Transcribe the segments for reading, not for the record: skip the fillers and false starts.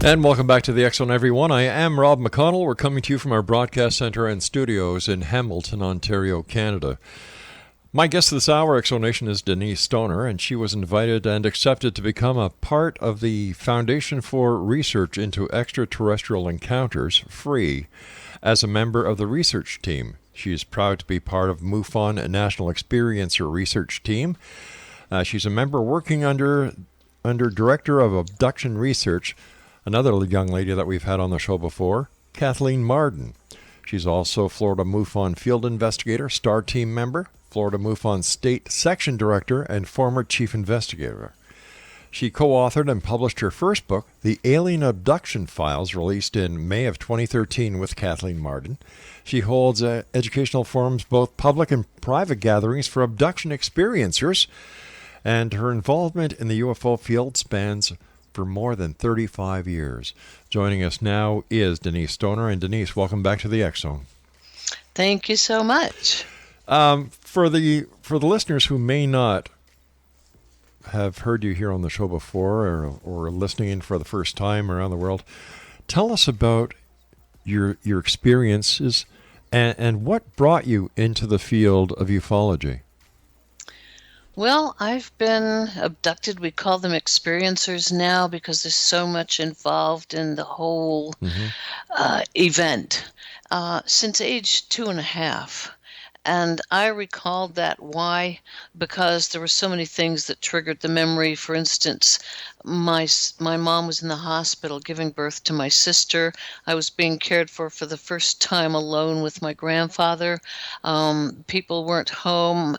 And welcome back to the X Zone, everyone. I am Rob McConnell. We're coming to you from our broadcast center and studios in Hamilton, Ontario, Canada. My guest this hour, X Zone Nation, is Denise Stoner, and she was invited and accepted to become a part of the Foundation for Research into Extraterrestrial Encounters, FREE, as a member of the research team. She is proud to be part of MUFON National Experiencer Research Team. She's a member working under Director of Abduction Research, another young lady that we've had on the show before, Kathleen Marden. She's also Florida MUFON Field Investigator, STAR Team member, Florida MUFON State Section Director, and former Chief Investigator. She co-authored and published her first book, The Alien Abduction Files, released in May of 2013 with Kathleen Marden. She holds educational forums, both public and private gatherings for abduction experiencers, and her involvement in the UFO field spans for more than 35 years. Joining us now is Denise Stoner. And Denise, welcome back to the X Zone. Thank you so much. For the listeners who may not have heard you here on the show before or listening in for the first time around the world, tell us about your experiences and what brought you into the field of ufology. Well, I've been abducted. We call them experiencers now because there's so much involved in the whole event since age 2.5. And I recalled that. Why? Because there were so many things that triggered the memory. For instance, my mom was in the hospital giving birth to my sister. I was being cared for the first time alone with my grandfather. People weren't home,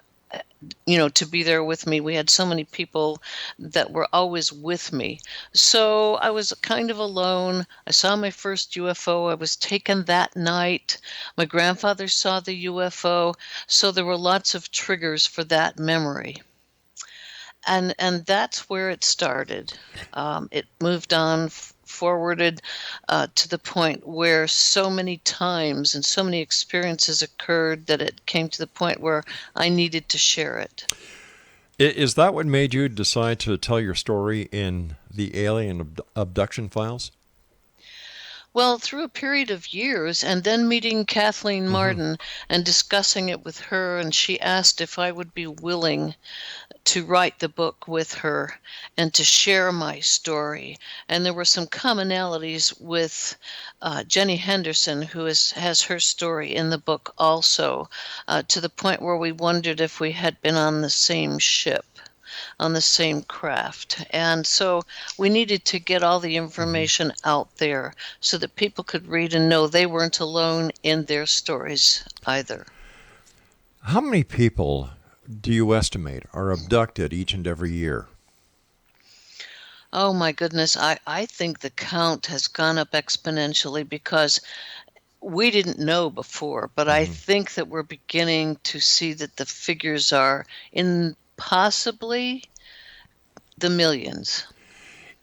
to be there with me. We had so many people that were always with me. So I was kind of alone. I saw my first UFO. I was taken that night. My grandfather saw the UFO. So there were lots of triggers for that memory. And that's where it started. It moved on forwarded to the point where so many times and so many experiences occurred that it came to the point where I needed to share it. Is that what made you decide to tell your story in the Alien Abduction Files? Well, through a period of years, and then meeting Kathleen Marden and discussing it with her, and she asked if I would be willing to write the book with her and to share my story. And there were some commonalities with Jenny Henderson, who has her story in the book also, to the point where we wondered if we had been on the same ship, on the same craft. And so we needed to get all the information out there so that people could read and know they weren't alone in their stories either. How many people do you estimate are abducted each and every year? Oh my goodness, I think the count has gone up exponentially because we didn't know before, but I think that we're beginning to see that the figures are in possibly the millions.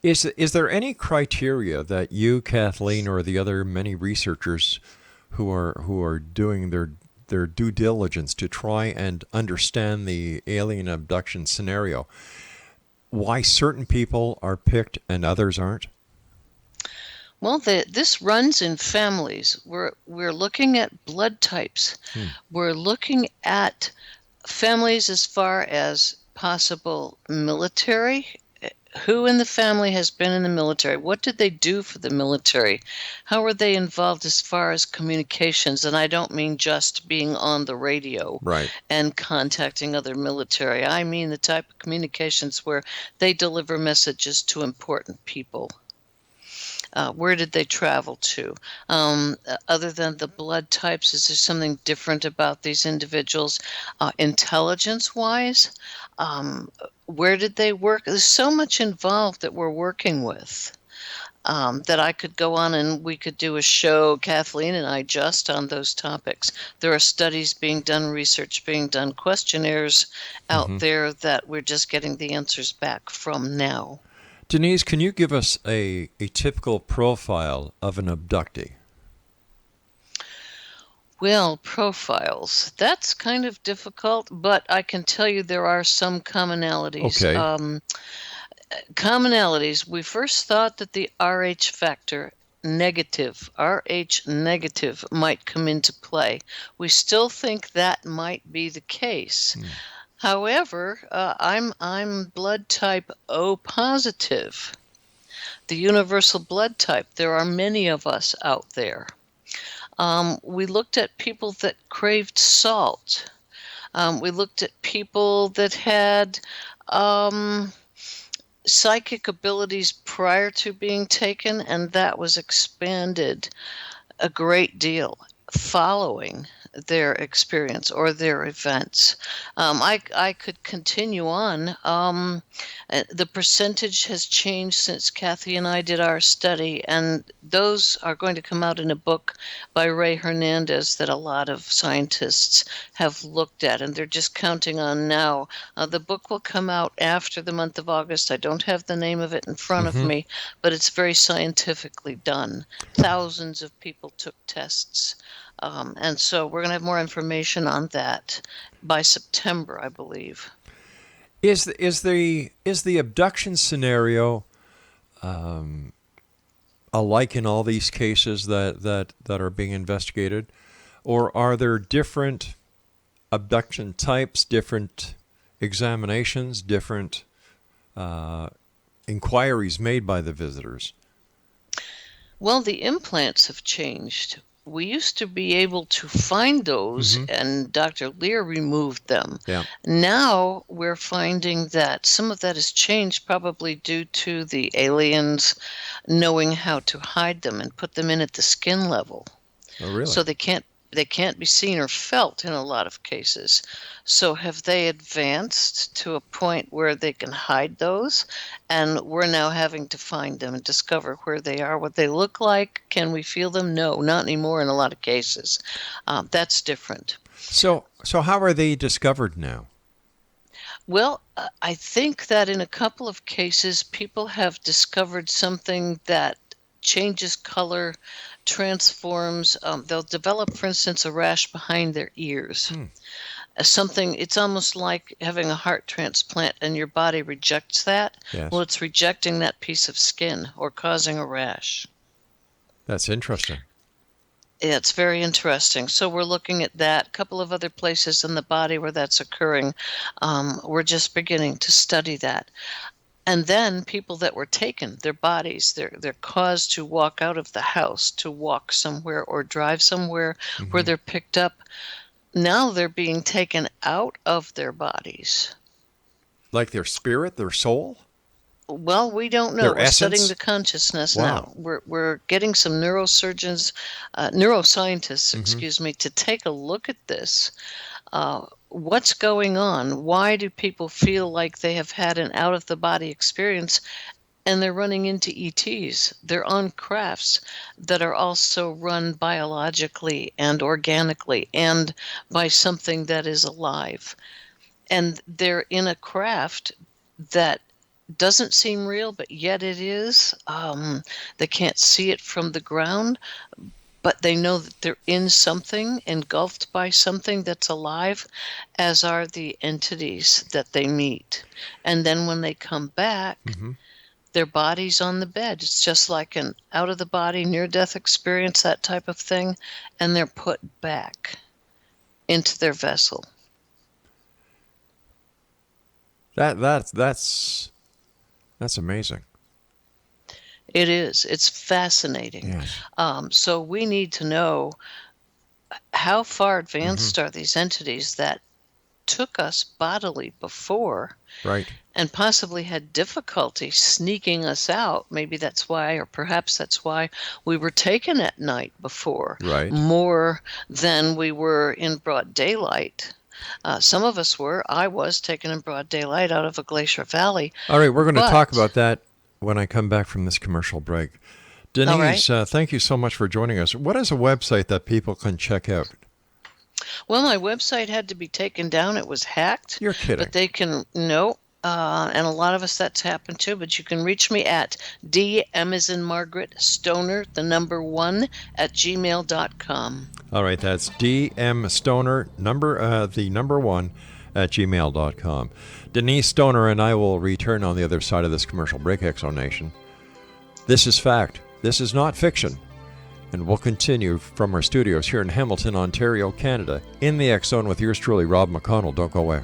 Is there any criteria that you, Kathleen, or the other many researchers who are doing their due diligence to try and understand the alien abduction scenario, why certain people are picked and others aren't? Well, this runs in families. We're looking at blood types. We're looking at families as far as possible military. Who in the family has been in the military? What did they do for the military? How were they involved as far as communications? And I don't mean just being on the radio and contacting other military. I mean the type of communications where they deliver messages to important people. Where did they travel to? Other than the blood types, is there something different about these individuals? Intelligence-wise, where did they work? There's so much involved that we're working with that I could go on and we could do a show, Kathleen and I, just on those topics. There are studies being done, research being done, questionnaires out there that we're just getting the answers back from now. Denise, can you give us a typical profile of an abductee? Well, profiles. That's kind of difficult, but I can tell you there are some commonalities. Okay. Commonalities. We first thought that the RH factor RH negative might come into play. We still think that might be the case. However, I'm blood type O positive, the universal blood type. There are many of us out there. We looked at people that craved salt. We looked at people that had psychic abilities prior to being taken, and that was expanded a great deal following their experience or their events. I could continue on. The percentage has changed since Kathy and I did our study, and those are going to come out in a book by Ray Hernandez that a lot of scientists have looked at, and they're just counting on now. The book will come out after the month of August. I don't have the name of it in front of me, but it's very scientifically done. Thousands of people took tests. And so we're going to have more information on that by September, I believe. Is the abduction scenario alike in all these cases that are being investigated, or are there different abduction types, different examinations, different inquiries made by the visitors? Well, the implants have changed. We used to be able to find those, and Dr. Lear removed them. Yeah. Now we're finding that some of that has changed, probably due to the aliens knowing how to hide them and put them in at the skin level. Oh, really? So they can't be seen or felt in a lot of cases. So have they advanced to a point where they can hide those? And we're now having to find them and discover where they are, what they look like. Can we feel them? No, not anymore in a lot of cases. That's different. So how are they discovered now? Well, I think that in a couple of cases, people have discovered something that changes color, transforms. They'll develop, for instance, a rash behind their ears. Something, it's almost like having a heart transplant and your body rejects that. Yes. Well, it's rejecting that piece of skin or causing a rash. That's interesting. Yeah, it's very interesting. So we're looking at that. A couple of other places in the body where that's occurring. We're just beginning to study that. And then people that were taken, their bodies, they're caused to walk out of the house, to walk somewhere or drive somewhere where they're picked up. Now they're being taken out of their bodies. Like their spirit, their soul? Well, we don't know. Their We're essence? studying the consciousness Wow. now. We're getting some neuroscientists, excuse me, to take a look at this. What's going on? Why do people feel like they have had an out-of-the-body experience and they're running into ETs? They're on crafts that are also run biologically and organically and by something that is alive. And they're in a craft that doesn't seem real, but yet it is. They can't see it from the ground, but they know that they're in something, engulfed by something that's alive, as are the entities that they meet. And then when they come back, their body's on the bed. It's just like an out-of-the-body, near-death experience, that type of thing, and they're put back into their vessel. That's amazing. It is. It's fascinating. Yes. So we need to know how far advanced are these entities that took us bodily before, Right. and possibly had difficulty sneaking us out. Maybe that's why, or perhaps that's why we were taken at night before, Right. more than we were in broad daylight. Some of us were. I was taken in broad daylight out of a glacier valley. All right, we're going to But- talk about that when I come back from this commercial break. Denise, All right. thank you so much for joining us. What is a website that people can check out? Well, my website had to be taken down. It was hacked. You're kidding. But they can, no. And a lot of us that's happened to, but you can reach me at DM as in Margaret Stoner, the number 1 at gmail.com. All right, that's DM Stoner, the number 1 at gmail.com. Denise Stoner and I will return on the other side of this commercial break, Exonation. This is fact. This is not fiction. And we'll continue from our studios here in Hamilton, Ontario, Canada, in the X Zone with yours truly, Rob McConnell. Don't go away.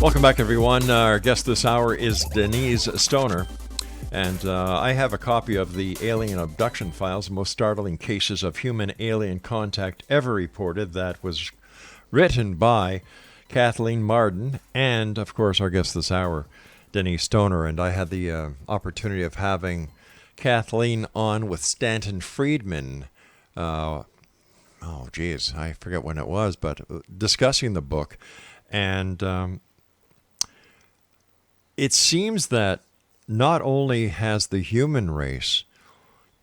Welcome back, everyone. Our guest this hour is Denise Stoner, and I have a copy of the Alien Abduction Files, the most startling cases of human-alien contact ever reported, that was written by Kathleen Marden and, of course, our guest this hour, Denise Stoner. And I had the opportunity of having Kathleen on with Stanton Friedman. I forget when it was, but discussing the book. And it seems that not only has the human race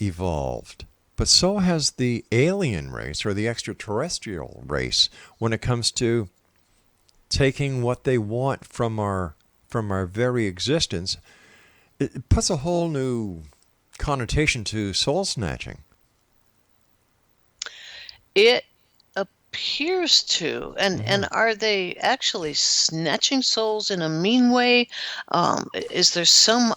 evolved, but so has the alien race or the extraterrestrial race when it comes to taking what they want from our very existence. It puts a whole new connotation to soul snatching. It appears to, and are they actually snatching souls in a mean way? Is there some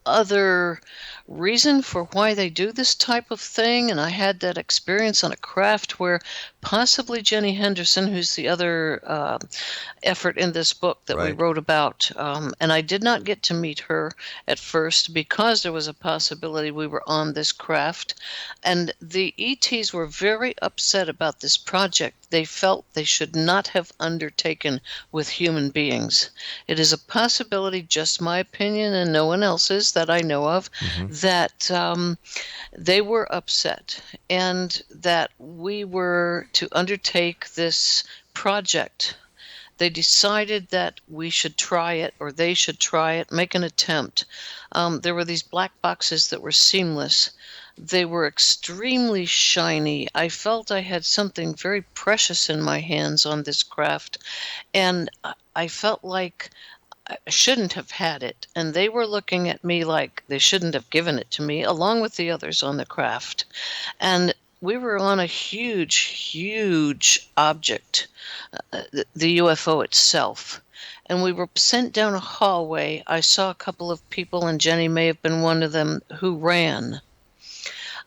other reason for why they do this type of thing? And I had that experience on a craft where possibly Jenny Henderson, who's the other effort in this book that we wrote about, and I did not get to meet her at first because there was a possibility we were on this craft, and the ETs were very upset about this project. They felt they should not have undertaken with human beings. It is a possibility, just my opinion and no one else's that I know of, that they were upset and that we were to undertake this project. They decided that we should try it, or they should try it, make an attempt. There were these black boxes that were seamless. They were extremely shiny. I felt I had something very precious in my hands on this craft, and I felt like I shouldn't have had it. And they were looking at me like they shouldn't have given it to me, along with the others on the craft. And we were on a huge, huge object, the UFO itself. And we were sent down a hallway. I saw a couple of people, and Jenny may have been one of them, who ran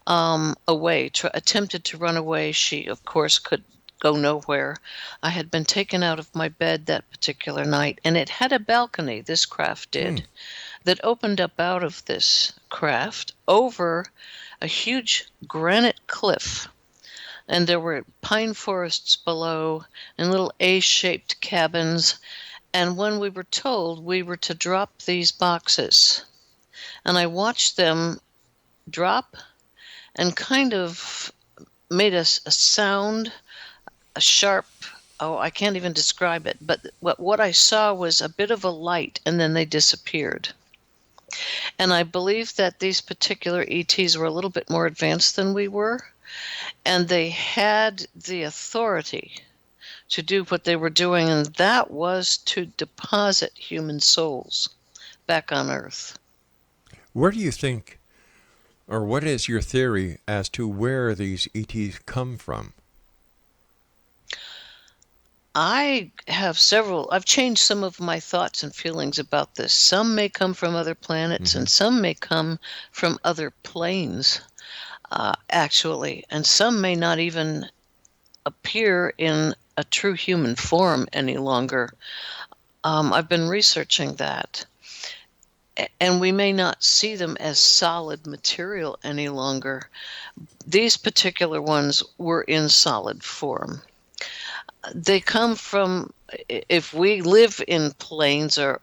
away, attempted to run away. She, of course, could go nowhere. I had been taken out of my bed that particular night, and it had a balcony, this craft did, that opened up out of this craft over a huge granite cliff. And there were pine forests below and little A-shaped cabins. And when we were told we were to drop these boxes, and I watched them drop and kind of made a sound, a sharp, I can't even describe it, but what I saw was a bit of a light, and then they disappeared. And I believe that these particular ETs were a little bit more advanced than we were, and they had the authority to do what they were doing, and that was to deposit human souls back on Earth. Where do you think, or what is your theory as to where these ETs come from? I've changed some of my thoughts and feelings about this. Some may come from other planets, and some may come from other planes, actually, and some may not even appear in a true human form any longer. I've been researching that. And we may not see them as solid material any longer. These particular ones were in solid form. They come from, if we live in planes or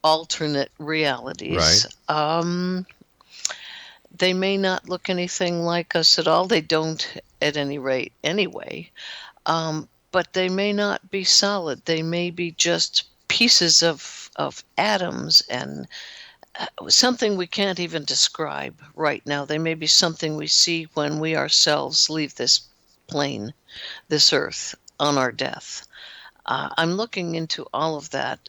alternate realities, they may not look anything like us at all. They don't, at any rate, anyway. But they may not be solid. They may be just pieces of atoms and something we can't even describe right now. They may be something we see when we ourselves leave this plane, this earth, on our death. I'm looking into all of that.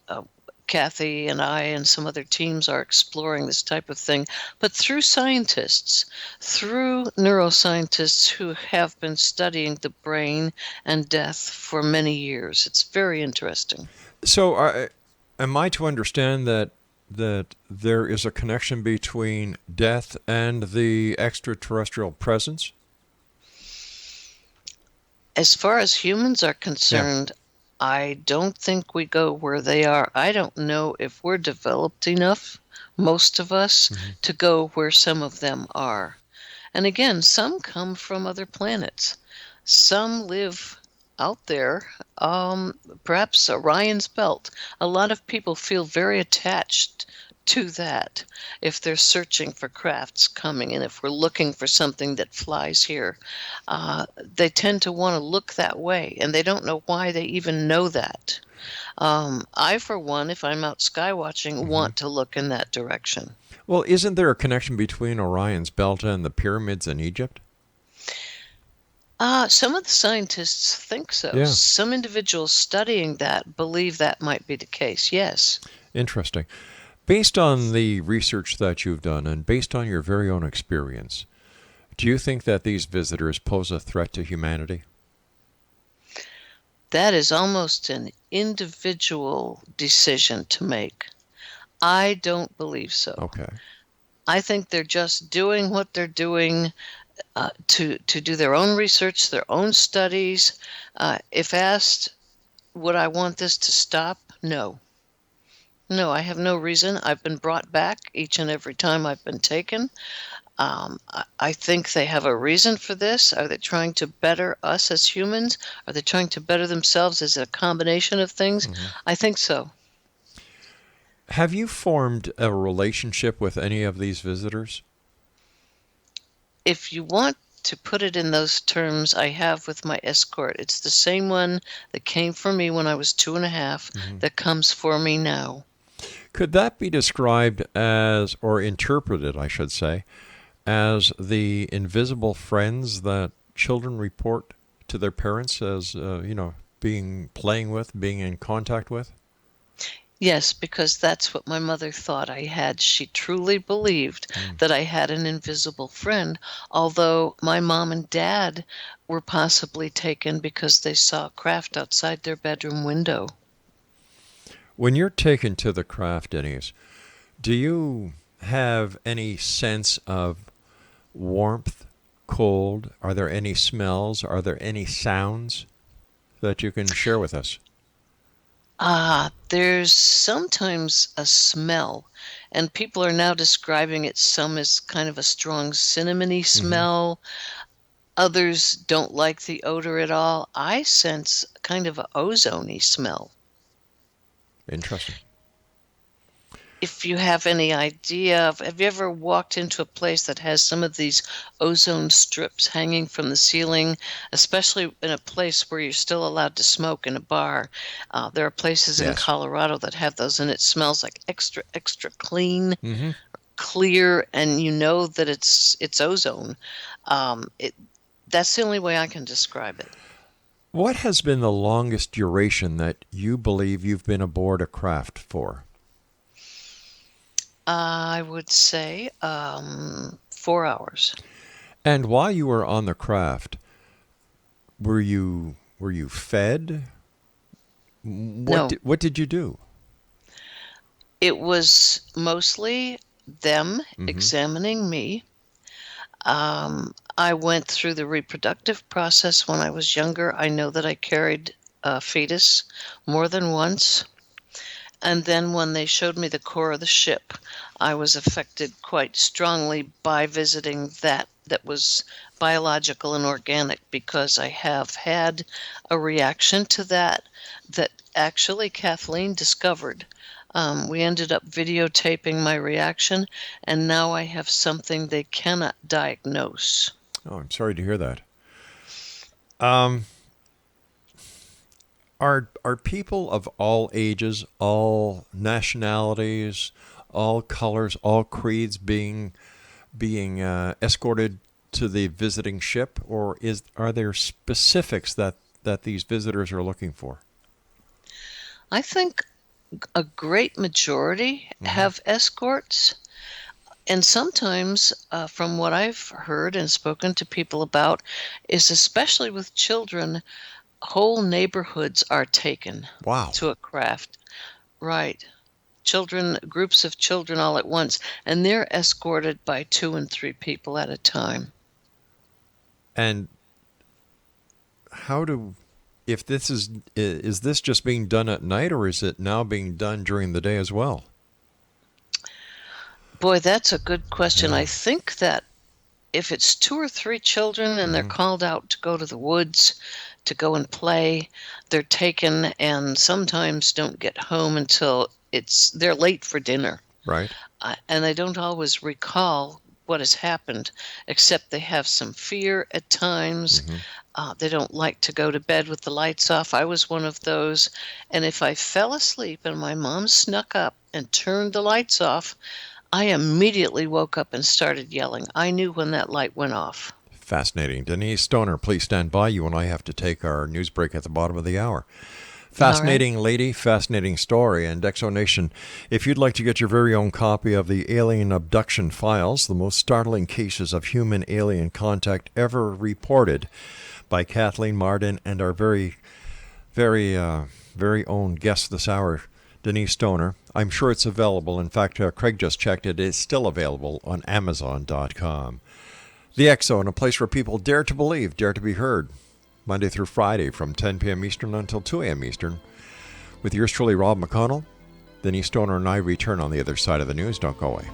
Kathy and I and some other teams are exploring this type of thing, but through scientists, through neuroscientists who have been studying the brain and death for many years. It's very interesting. So, am I to understand that there is a connection between death and the extraterrestrial presence? As far as humans are concerned, I don't think we go where they are. I don't know if we're developed enough, most of us, to go where some of them are. And again, some come from other planets. Some live out there, perhaps Orion's belt. A lot of people feel very attached to that if they're searching for crafts coming, and if we're looking for something that flies here, they tend to want to look that way, and they don't know why they even know that. I, for one, if I'm out sky watching, want to look in that direction. Well, isn't there a connection between Orion's belt and the pyramids in Egypt? Some of the scientists think so. Yeah. Some individuals studying that believe that might be the case, yes. Interesting. Based on the research that you've done and based on your very own experience, do you think that these visitors pose a threat to humanity? That is almost an individual decision to make. I don't believe so. Okay. I think they're just doing what they're doing to do their own research, their own studies. If asked, would I want this to stop? No. No, I have no reason. I've been brought back each and every time I've been taken. I think they have a reason for this. Are they trying to better us as humans? Are they trying to better themselves as a combination of things? I think so. Have you formed a relationship with any of these visitors? If you want to put it in those terms, I have with my escort. It's the same one that came for me when I was 2.5 that comes for me now. Could that be described as, or interpreted, I should say, as the invisible friends that children report to their parents as, playing with, being in contact with? Yes, because that's what my mother thought I had. She truly believed that I had an invisible friend, although my mom and dad were possibly taken because they saw a craft outside their bedroom window. When you're taken to the craft, Denise, do you have any sense of warmth, cold? Are there any smells? Are there any sounds that you can share with us? There's sometimes a smell, and people are now describing it some as kind of a strong cinnamony smell. Others don't like the odor at all. I sense kind of an ozone-y smell. Interesting. If you have any idea of, have you ever walked into a place that has some of these ozone strips hanging from the ceiling, especially in a place where you're still allowed to smoke in a bar? There are places in Colorado that have those, and it smells like extra, extra clean, clear, and you know that it's ozone. That's the only way I can describe it. What has been the longest duration that you believe you've been aboard a craft for? I would say 4 hours. And while you were on the craft, were you fed? No, What did you do? it was mostly them Mm-hmm. examining me. I went through the reproductive process when I was younger. I know that I carried a fetus more than once. And then when they showed me the core of the ship, I was affected quite strongly by visiting that was biological and organic, because I have had a reaction to that actually Kathleen discovered. We ended up videotaping my reaction, and now I have something they cannot diagnose. Oh, I'm sorry to hear that. Um, are people of all ages, all nationalities, all colors, all creeds being escorted to the visiting ship, or are there specifics that these visitors are looking for? I think a great majority Mm-hmm. have escorts. And sometimes, from what I've heard and spoken to people about, is especially with children, whole neighborhoods are taken Wow. to a craft. Right. Children, groups of children all at once, and they're escorted by 2 and 3 people at a time. And how do if this is this just being done at night, or is it now being done during the day as well? Boy, that's a good question. Yeah. I think that if it's 2 or 3 children and they're Mm-hmm. called out to go to the woods to go and play, they're taken and sometimes don't get home until they're late for dinner. Right. And they don't always recall what has happened, except they have some fear at times. Mm-hmm. They don't like to go to bed with the lights off. I was one of those. And if I fell asleep and my mom snuck up and turned the lights off, I immediately woke up and started yelling. I knew when that light went off. Fascinating. Denise Stoner, please stand by. You and I have to take our news break at the bottom of the hour. All right. Fascinating lady, fascinating story. And Exonation, if you'd like to get your very own copy of the Alien Abduction Files, the most startling cases of human-alien contact ever reported by Kathleen Marden and our very own guest this hour, Denise Stoner, I'm sure it's available. In fact, Craig just checked it. It's still available on Amazon.com. The X Zone, a place where people dare to believe, dare to be heard. Monday through Friday from 10 p.m. Eastern until 2 a.m. Eastern. With yours truly, Rob McConnell. Denise Stoner and I return on the other side of the news. Don't go away.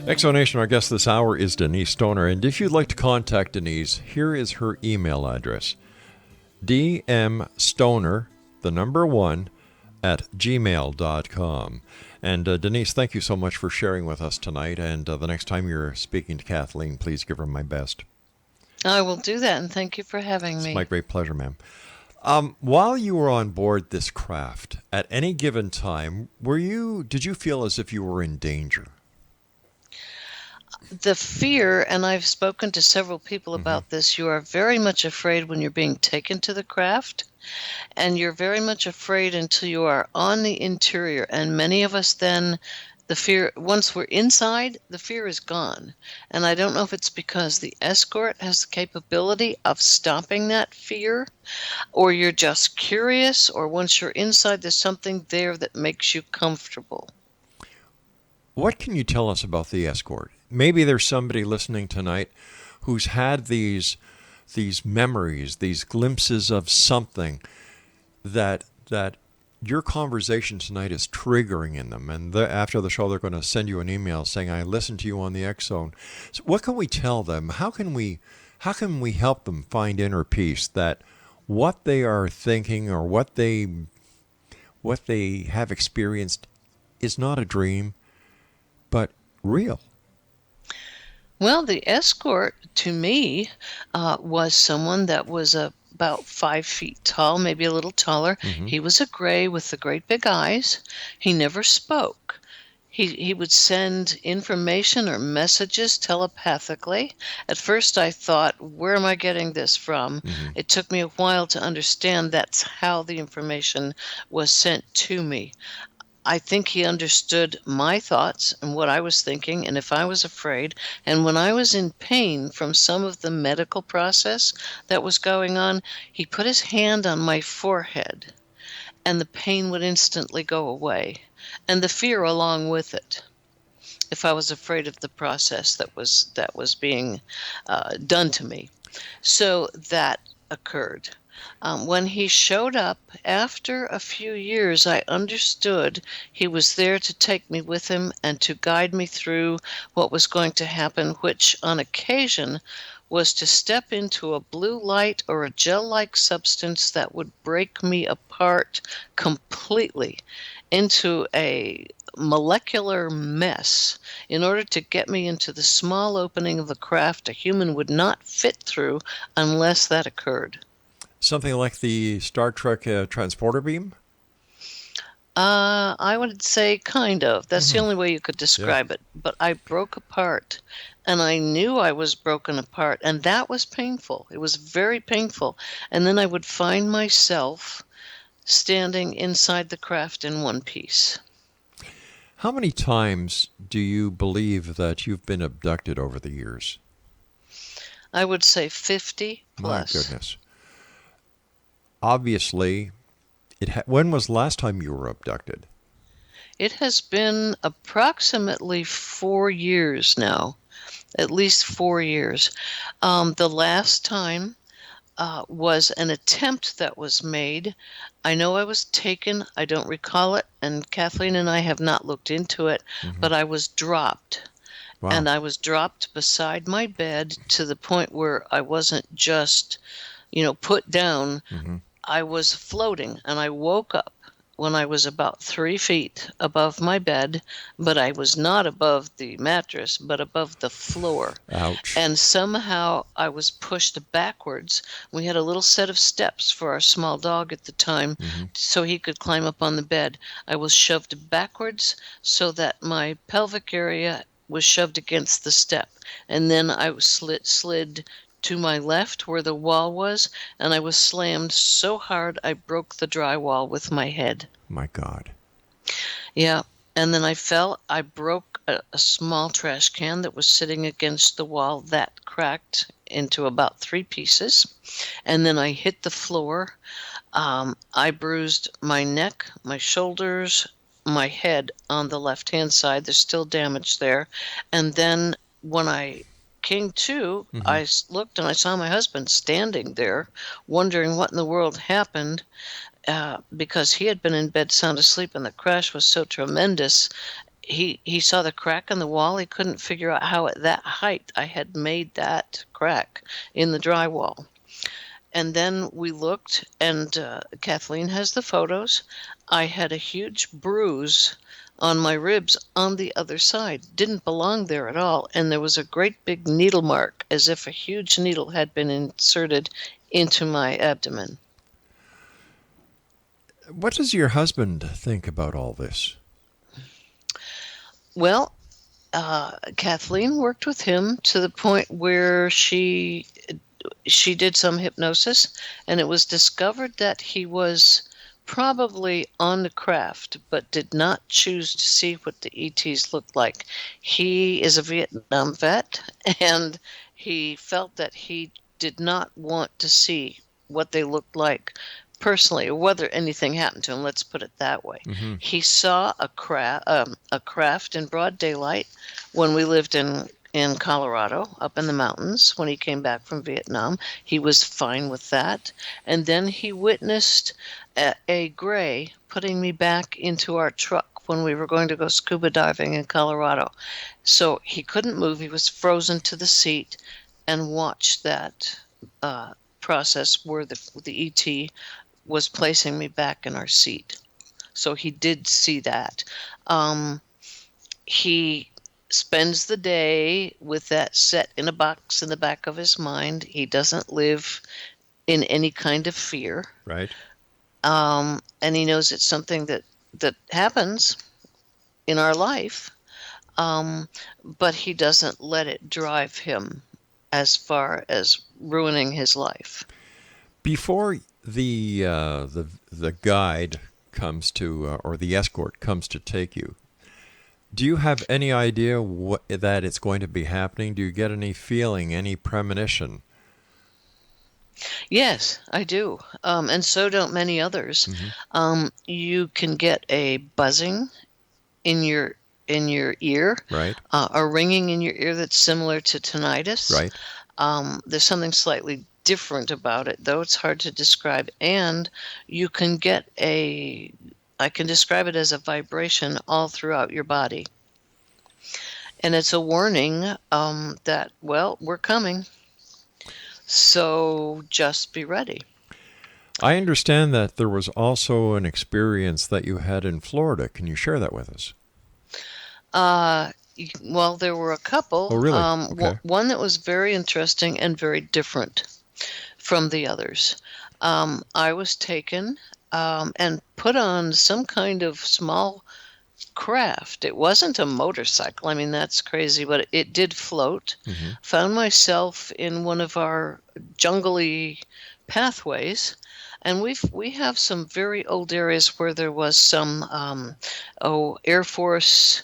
Exonation, our guest this hour is Denise Stoner. And if you'd like to contact Denise, here is her email address. dmstoner, the number 1, at gmail.com. And Denise, thank you so much for sharing with us tonight. And the next time you're speaking to Kathleen, please give her my best. I will do that, and thank you for having It's me. my great pleasure, ma'am. While you were on board this craft, at any given time, did you feel as if you were in danger? The fear, and I've spoken to several people Mm-hmm. about this, you are very much afraid when you're being taken to the craft, and you're very much afraid until you are on the interior. And many of us then, the fear, once we're inside, the fear is gone. And I don't know if it's because the escort has the capability of stopping that fear, or you're just curious, or once you're inside, there's something there that makes you comfortable. What can you tell us about the escort? Maybe there's somebody listening tonight who's had these memories, these glimpses of something that your conversation tonight is triggering in them, and after the show they're going to send you an email saying, I listened to you on the X Zone. So what can we tell them? How can we help them find inner peace, that what they are thinking or what they have experienced is not a dream, but real? Well, the escort to me was someone that was about 5 feet tall, maybe a little taller. Mm-hmm. He was a gray with the great big eyes. He never spoke. He would send information or messages telepathically. At first I thought, where am I getting this from? Mm-hmm. It took me a while to understand that's how the information was sent to me. I think he understood my thoughts and what I was thinking, and if I was afraid. And when I was in pain from some of the medical process that was going on, he put his hand on my forehead, and the pain would instantly go away, and the fear along with it, if I was afraid of the process that was being done to me. So that occurred. When he showed up after a few years, I understood he was there to take me with him and to guide me through what was going to happen, which on occasion was to step into a blue light or a gel-like substance that would break me apart completely into a molecular mess in order to get me into the small opening of a craft a human would not fit through unless that occurred. Something like the Star Trek transporter beam? I would say kind of. That's the Mm-hmm. only way you could Yeah. describe it. But I broke apart, and I knew I was broken apart, and that was painful. It was very painful. And then I would find myself standing inside the craft in one piece. How many times do you believe that you've been abducted over the years? I would say 50 plus. My goodness. Obviously, when was the last time you were abducted? It has been approximately 4 years now, at least 4 years. The last time was an attempt that was made. I know I was taken. I don't recall it, and Kathleen and I have not looked into it, Mm-hmm. but I was dropped. Wow. And I was dropped beside my bed to the point where I wasn't just, put down. Mm-hmm. I was floating, and I woke up when I was about 3 feet above my bed, but I was not above the mattress, but above the floor. Ouch. And somehow I was pushed backwards. We had a little set of steps for our small dog at the time, Mm-hmm. so he could climb up on the bed. I was shoved backwards so that my pelvic area was shoved against the step. And then I was slid to my left where the wall was, and I was slammed so hard I broke the drywall with my head. My God. Yeah. And then I fell. I broke a small trash can that was sitting against the wall. That cracked into about 3 pieces. And then I hit the floor. I bruised my neck, my shoulders, my head on the left-hand side. There's still damage there. And then when I came to, Mm-hmm. I looked and I saw my husband standing there, wondering what in the world happened. Because he had been in bed sound asleep and the crash was so tremendous. He saw the crack in the wall. He couldn't figure out how at that height I had made that crack in the drywall. And then we looked, and Kathleen has the photos. I had a huge bruise on my ribs on the other side. Didn't belong there at all. And there was a great big needle mark, as if a huge needle had been inserted into my abdomen. What does your husband think about all this? Well, Kathleen worked with him to the point where she did some hypnosis, and it was discovered that he was probably on the craft, but did not choose to see what the ETs looked like. He is a Vietnam vet, and he felt that he did not want to see what they looked like personally, or whether anything happened to him. Let's put it that way. He saw a craft in broad daylight when we lived in in Colorado, up in the mountains, when he came back from Vietnam. He was fine with that. And then he witnessed a gray putting me back into our truck when we were going to go scuba diving in Colorado. So he couldn't move. He was frozen to the seat and watched that process where the ET was placing me back in our seat. So he did see that. He spends the day with that set in a box in the back of his mind. He doesn't live in any kind of fear. Right. And he knows it's something that happens in our life, but he doesn't let it drive him as far as ruining his life. Before the guide comes to, or the escort comes to take you, do you have any idea that it's going to be happening? Do you get any feeling, any premonition? Yes, I do. And so don't many others. Mm-hmm. You can get a buzzing in your ear, Right. A ringing in your ear that's similar to tinnitus. Right. There's something slightly different about it, though it's hard to describe. And you can get I can describe it as a vibration all throughout your body. And it's a warning that, well, we're coming. So just be ready. I understand that there was also an experience that you had in Florida. Can you share that with us? Well, there were a couple. Oh, really? Okay. One that was very interesting and very different from the others. I was taken and put on some kind of small craft. It wasn't a motorcycle. I mean, that's crazy, but it did float. Mm-hmm. Found myself in one of our jungly pathways. And we have some very old areas where there was some Air Force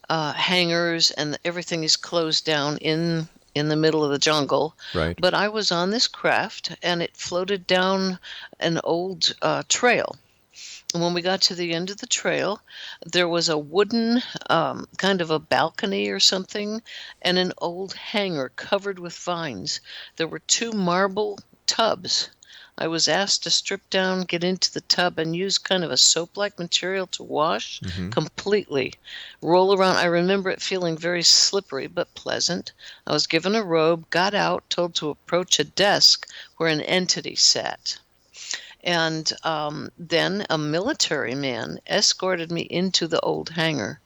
hangars, and everything is closed down in the middle of the jungle. Right. But I was on this craft, and it floated down an old trail. And when we got to the end of the trail, there was a wooden kind of a balcony or something, and an old hangar covered with vines. There were 2 marble tubs. I was asked to strip down, get into the tub, and use kind of a soap-like material to wash completely. Roll around. I remember it feeling very slippery but pleasant. I was given a robe, got out, told to approach a desk where an entity sat. And then a military man escorted me into the old hangar.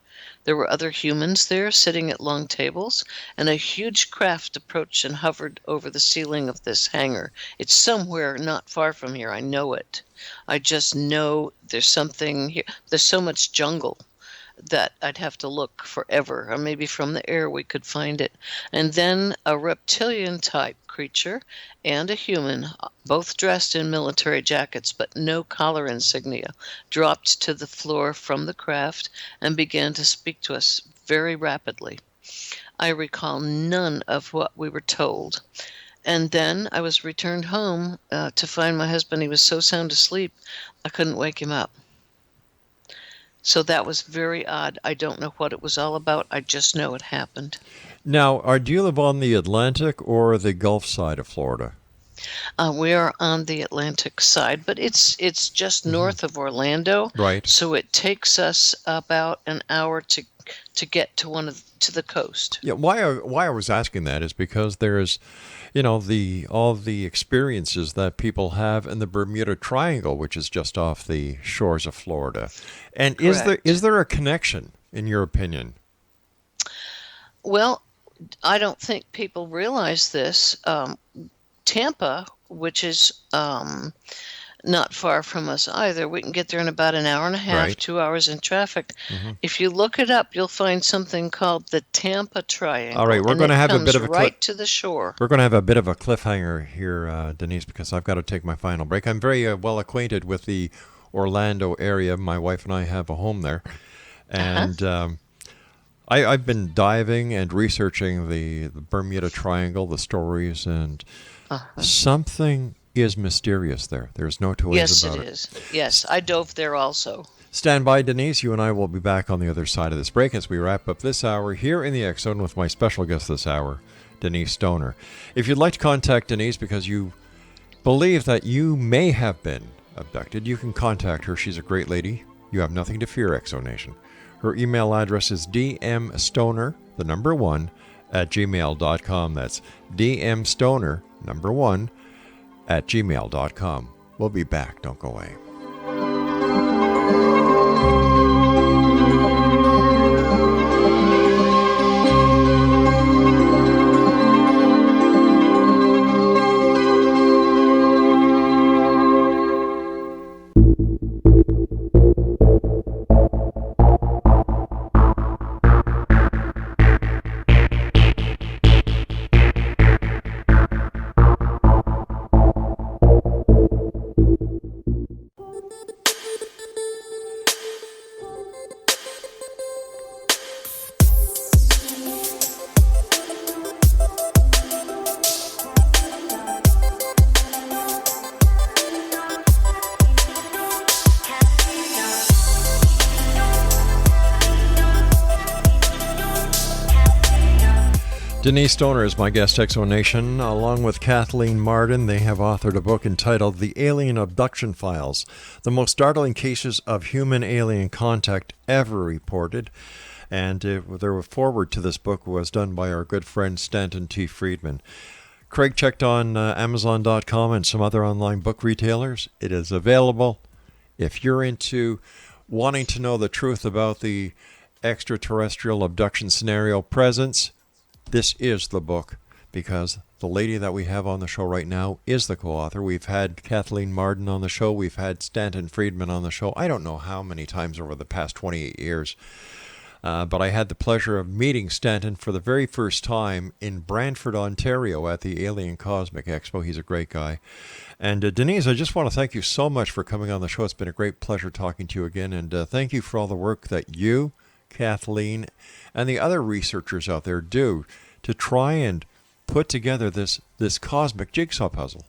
There were other humans there sitting at long tables, and a huge craft approached and hovered over the ceiling of this hangar. It's somewhere not far from here. I know it. I just know there's something here. There's so much jungle that I'd have to look forever, or maybe from the air we could find it. And then a reptilian type creature and a human, both dressed in military jackets but no collar insignia, dropped to the floor from the craft and began to speak to us very rapidly. I recall none of what we were told. And then I was returned home to find my husband. He was so sound asleep, I couldn't wake him up. So that was very odd. I don't know what it was all about. I just know it happened. Now, do you live on the Atlantic or the Gulf side of Florida? We are on the Atlantic side, but it's just north of Orlando. Right. So it takes us about an hour to get to the coast. Yeah. Why I was asking that is because there's, all the experiences that people have in the Bermuda Triangle, which is just off the shores of Florida. And Correct. is there a connection, in your opinion? Well, I don't think people realize this. Tampa, which is not far from us either. We can get there in about an hour and a half, Right. 2 hours in traffic. If you look it up, you'll find something called the Tampa Triangle. All right, we're going to have a bit of a right to the shore. We're going to have a bit of a cliffhanger here, Denise, because I've got to take my final break. I'm very well acquainted with the Orlando area. My wife and I have a home there, and I've been diving and researching the Bermuda Triangle, the stories, and something is mysterious there. There's no two ways Yes, about it is. Yes, I dove there also. Stand by, Denise. You and I will be back on the other side of this break as we wrap up this hour here in the X Zone with my special guest this hour, Denise Stoner. If you'd like to contact Denise because you believe that you may have been abducted, you can contact her. She's a great lady. You have nothing to fear, Exonation. Her email address is dmstoner, the number 1, at gmail.com. That's dmstoner, number 1, at gmail.com. We'll be back. Don't go away. Denise Stoner is my guest, Exonation. Along with Kathleen Marden, they have authored a book entitled The Alien Abduction Files, the most startling cases of human-alien contact ever reported. And their foreword to this book was done by our good friend Stanton T. Friedman. Craig checked on Amazon.com and some other online book retailers. It is available. If you're into wanting to know the truth about the extraterrestrial abduction scenario presence, this is the book, because the lady that we have on the show right now is the co-author. We've had Kathleen Marden on the show. We've had Stanton Friedman on the show. I don't know how many times over the past 28 years. But I had the pleasure of meeting Stanton for the very first time in Brantford, Ontario at the Alien Cosmic Expo. He's a great guy. And Denise, I just want to thank you so much for coming on the show. It's been a great pleasure talking to you again. And thank you for all the work that you, Kathleen, and the other researchers out there do to try and put together this cosmic jigsaw puzzle.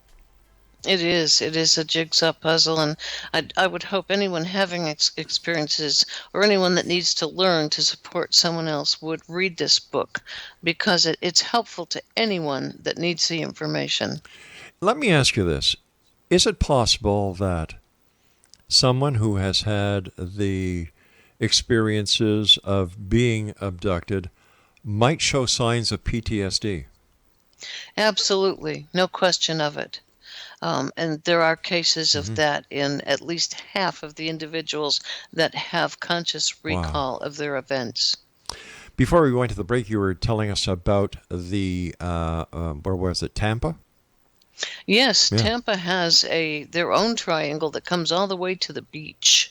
It is a jigsaw puzzle, and I would hope anyone having experiences or anyone that needs to learn to support someone else would read this book, because it's helpful to anyone that needs the information. Let me ask you this. Is it possible that someone who has had the experiences of being abducted might show signs of PTSD? Absolutely, no question of it. And there are cases of that in at least half of the individuals that have conscious recall of their events. Before we went to the break, you were telling us about the, where was it, Tampa? Yes, yeah. Tampa has their own triangle that comes all the way to the beach.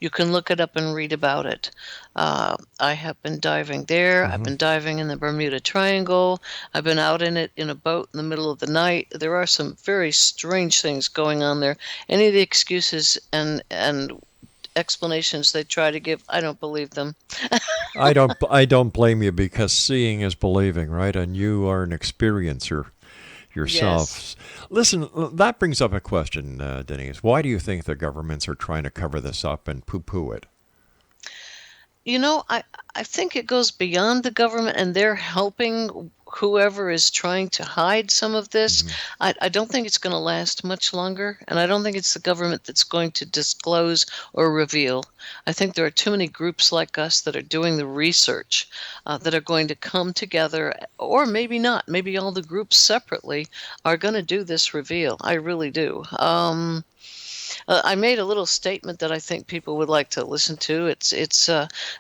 You can look it up and read about it. I have been diving there. I've been diving in the Bermuda Triangle. I've been out in it in a boat in the middle of the night. There are some very strange things going on there. Any of the excuses and explanations they try to give, I don't believe them. I don't blame you, because seeing is believing, right? And you are an experiencer yourself. Yes. Listen, that brings up a question, Denise. Why do you think the governments are trying to cover this up and poo-poo it? You know, I think it goes beyond the government, and they're helping whoever is trying to hide some of this. I don't think it's going to last much longer, and I don't think it's the government that's going to disclose or reveal. I think there are too many groups like us that are doing the research that are going to come together, or maybe not. Maybe all the groups separately are going to do this reveal. I really do. I made a little statement that I think people would like to listen to. It's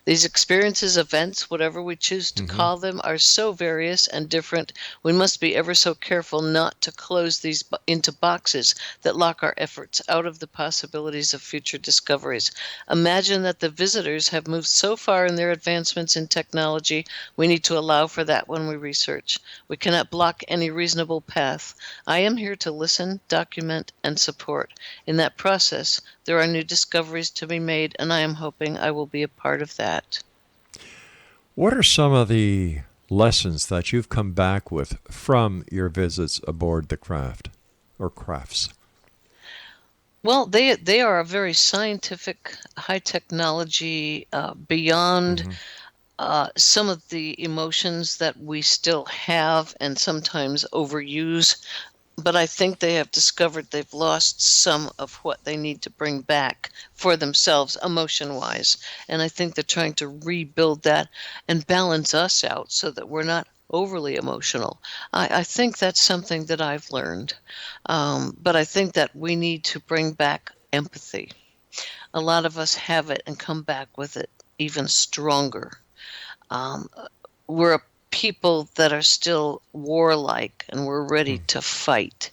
these experiences, events, whatever we choose to call them, are so various and different. We must be ever so careful not to close these into boxes that lock our efforts out of the possibilities of future discoveries. Imagine that the visitors have moved so far in their advancements in technology. We need to allow for that when we research. We cannot block any reasonable path. I am here to listen, document, and support. In that process, there are new discoveries to be made, and I am hoping I will be a part of that. What are some of the lessons that you've come back with from your visits aboard the craft or crafts? Well, they are a very scientific, high technology, beyond Hmm. some of the emotions that we still have and sometimes overuse. But I think they have discovered they've lost some of what they need to bring back for themselves emotion-wise. And I think they're trying to rebuild that and balance us out so that we're not overly emotional. I think that's something that I've learned. But I think that we need to bring back empathy. A lot of us have it and come back with it even stronger. Um, we're a people that are still warlike and we're ready to fight.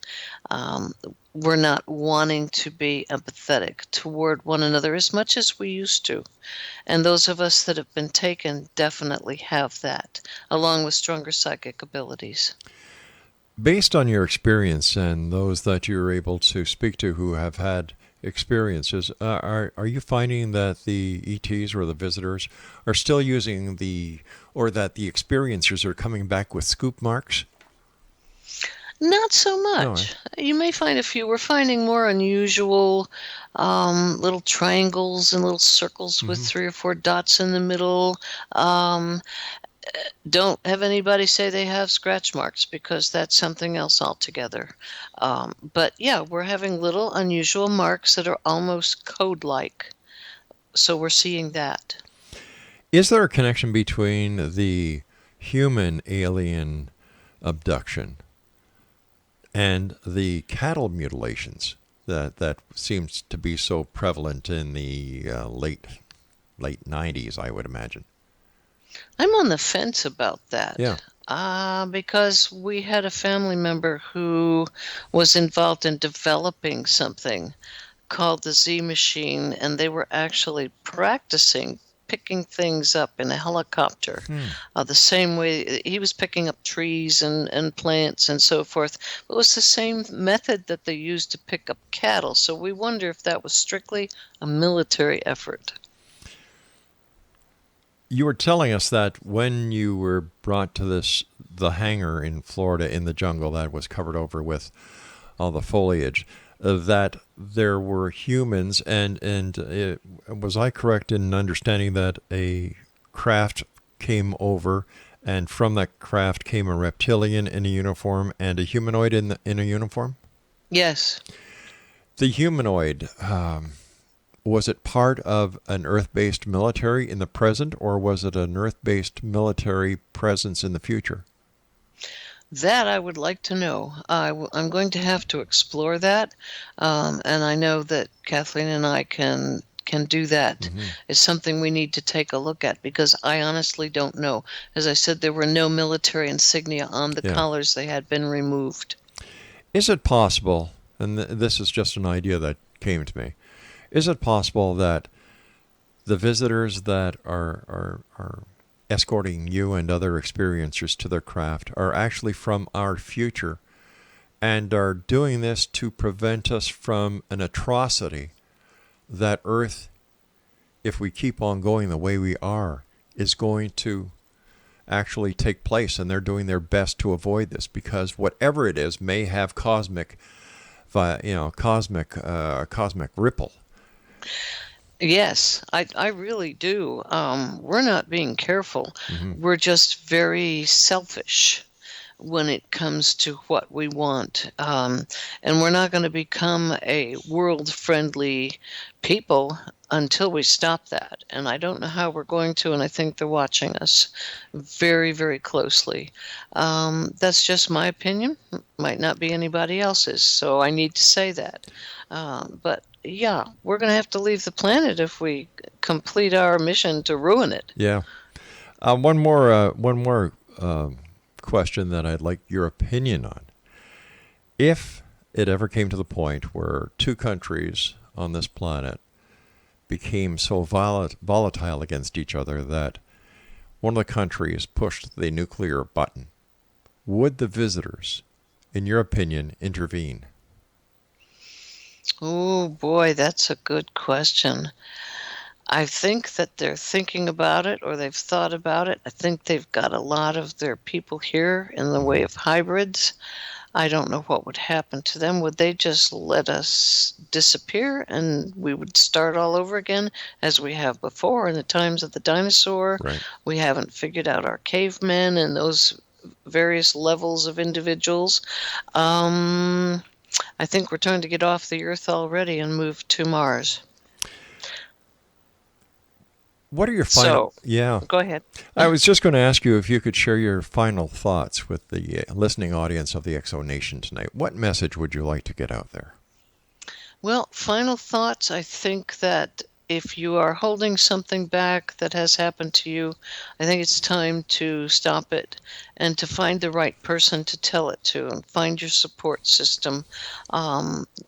Um, we're not wanting to be empathetic toward one another as much as we used to. And those of us that have been taken definitely have that, along with stronger psychic abilities. Based on your experience and those that you're able to speak to who have had experiences, are you finding that the ETs or the visitors are still using or that the experiencers are coming back with scoop marks? Not so No. much. You may find a few. We're finding more unusual little triangles and little circles with Mm-hmm. 3 or 4 dots in the middle. Um, don't have anybody say they have scratch marks because that's something else altogether. But yeah, we're having little unusual marks that are almost code-like. So we're seeing that. Is there a connection between the human alien abduction and the cattle mutilations that seems to be so prevalent in the late 90s, I would imagine? I'm on the fence about that. Yeah. Because we had a family member who was involved in developing something called the Z machine, and they were actually practicing picking things up in a helicopter, Hmm. the same way he was picking up trees and plants and so forth. It was the same method that they used to pick up cattle. So we wonder if that was strictly a military effort. You were telling us that when you were brought to the hangar in Florida in the jungle that was covered over with all the foliage, that there were humans, and was I correct in understanding that a craft came over, and from that craft came a reptilian in a uniform and a humanoid in a uniform? Yes. The humanoid, was it part of an Earth-based military in the present, or was it an Earth-based military presence in the future? That I would like to know. I'm going to have to explore that, and I know that Kathleen and I can do that. Mm-hmm. It's something we need to take a look at because I honestly don't know. As I said, there were no military insignia on the Yeah. collars; they had been removed. Is it possible, and this is just an idea that came to me, is it possible that the visitors that are escorting you and other experiencers to their craft are actually from our future and are doing this to prevent us from an atrocity that Earth, if we keep on going the way we are, is going to actually take place, and they're doing their best to avoid this because whatever it is may have cosmic ripple. Yes, I really do. We're not being careful. Mm-hmm. We're just very selfish when it comes to what we want. And we're not going to become a world friendly people until we stop that. And I don't know how we're going to, and I think they're watching us very, very closely. That's just my opinion. Might not be anybody else's. So I need to say that. But yeah, we're going to have to leave the planet if we complete our mission to ruin it. Yeah. One more question that I'd like your opinion on. If it ever came to the point where two countries on this planet became so volatile against each other that one of the countries pushed the nuclear button, would the visitors, in your opinion, intervene? Oh boy, that's a good question. I think that they're thinking about it or they've thought about it. I think they've got a lot of their people here in the way Mm-hmm. of hybrids. I don't know what would happen to them. Would they just let us disappear and we would start all over again as we have before in the times of the dinosaur? Right. We haven't figured out our cavemen and those various levels of individuals. I think we're trying to get off the Earth already and move to Mars. What are your final... Yeah. Go ahead. I was just going to ask you if you could share your final thoughts with the listening audience of the Exo Nation tonight. What message would you like to get out there? Well, final thoughts. I think that if you are holding something back that has happened to you, I think it's time to stop it and to find the right person to tell it to and find your support system.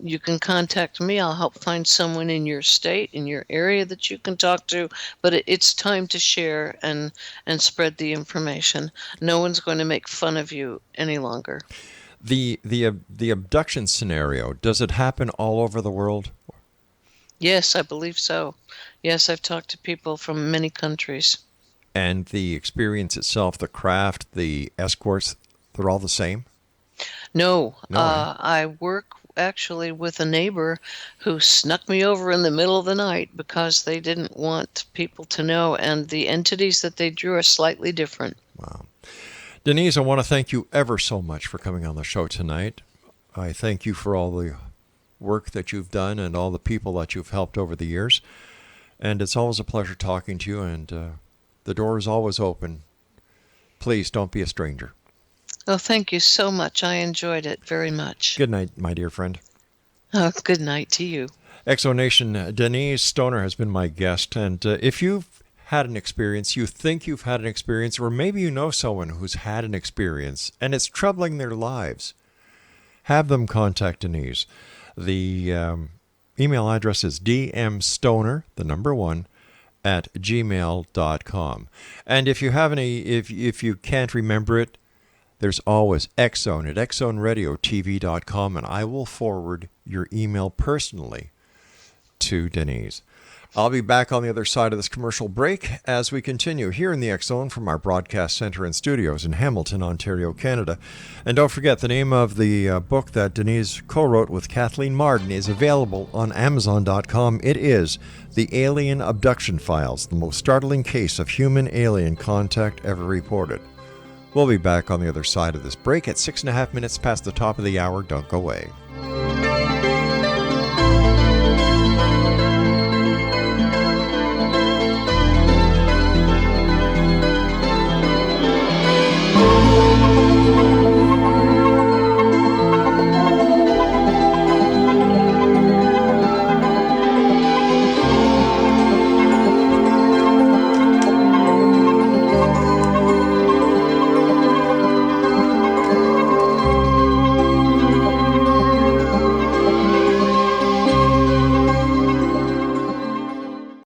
You can contact me. I'll help find someone in your state, in your area that you can talk to, but it's time to share and spread the information. No one's going to make fun of you any longer. The abduction scenario, does it happen all over the world? Yes, I believe so. Yes, I've talked to people from many countries. And the experience itself, the craft, the escorts, they're all the same? No, No, I work actually with a neighbor who snuck me over in the middle of the night because they didn't want people to know, and the entities that they drew are slightly different. Wow. Denise, I want to thank you ever so much for coming on the show tonight. I thank you for all the work that you've done and all the people that you've helped over the years. And it's always a pleasure talking to you, and the door is always open. Please don't be a stranger. Oh, thank you so much. I enjoyed it very much. Good night, my dear friend. Oh, good night to you. Exo Nation, Denise Stoner has been my guest, and if you've had an experience, you think you've had an experience, or maybe you know someone who's had an experience, and it's troubling their lives, have them contact Denise. The email address is dmstoner, the number 1, at gmail.com. And if you have any, if you can't remember it, there's always Xzone at xzoneradiotv.com, and I will forward your email personally to Denise. I'll be back on the other side of this commercial break as we continue here in the X-Zone from our broadcast center and studios in Hamilton, Ontario, Canada. And don't forget, the name of the book that Denise co-wrote with Kathleen Marden is available on Amazon.com. It is The Alien Abduction Files, the most startling case of human-alien contact ever reported. We'll be back on the other side of this break at 6.5 minutes past the top of the hour. Don't go away.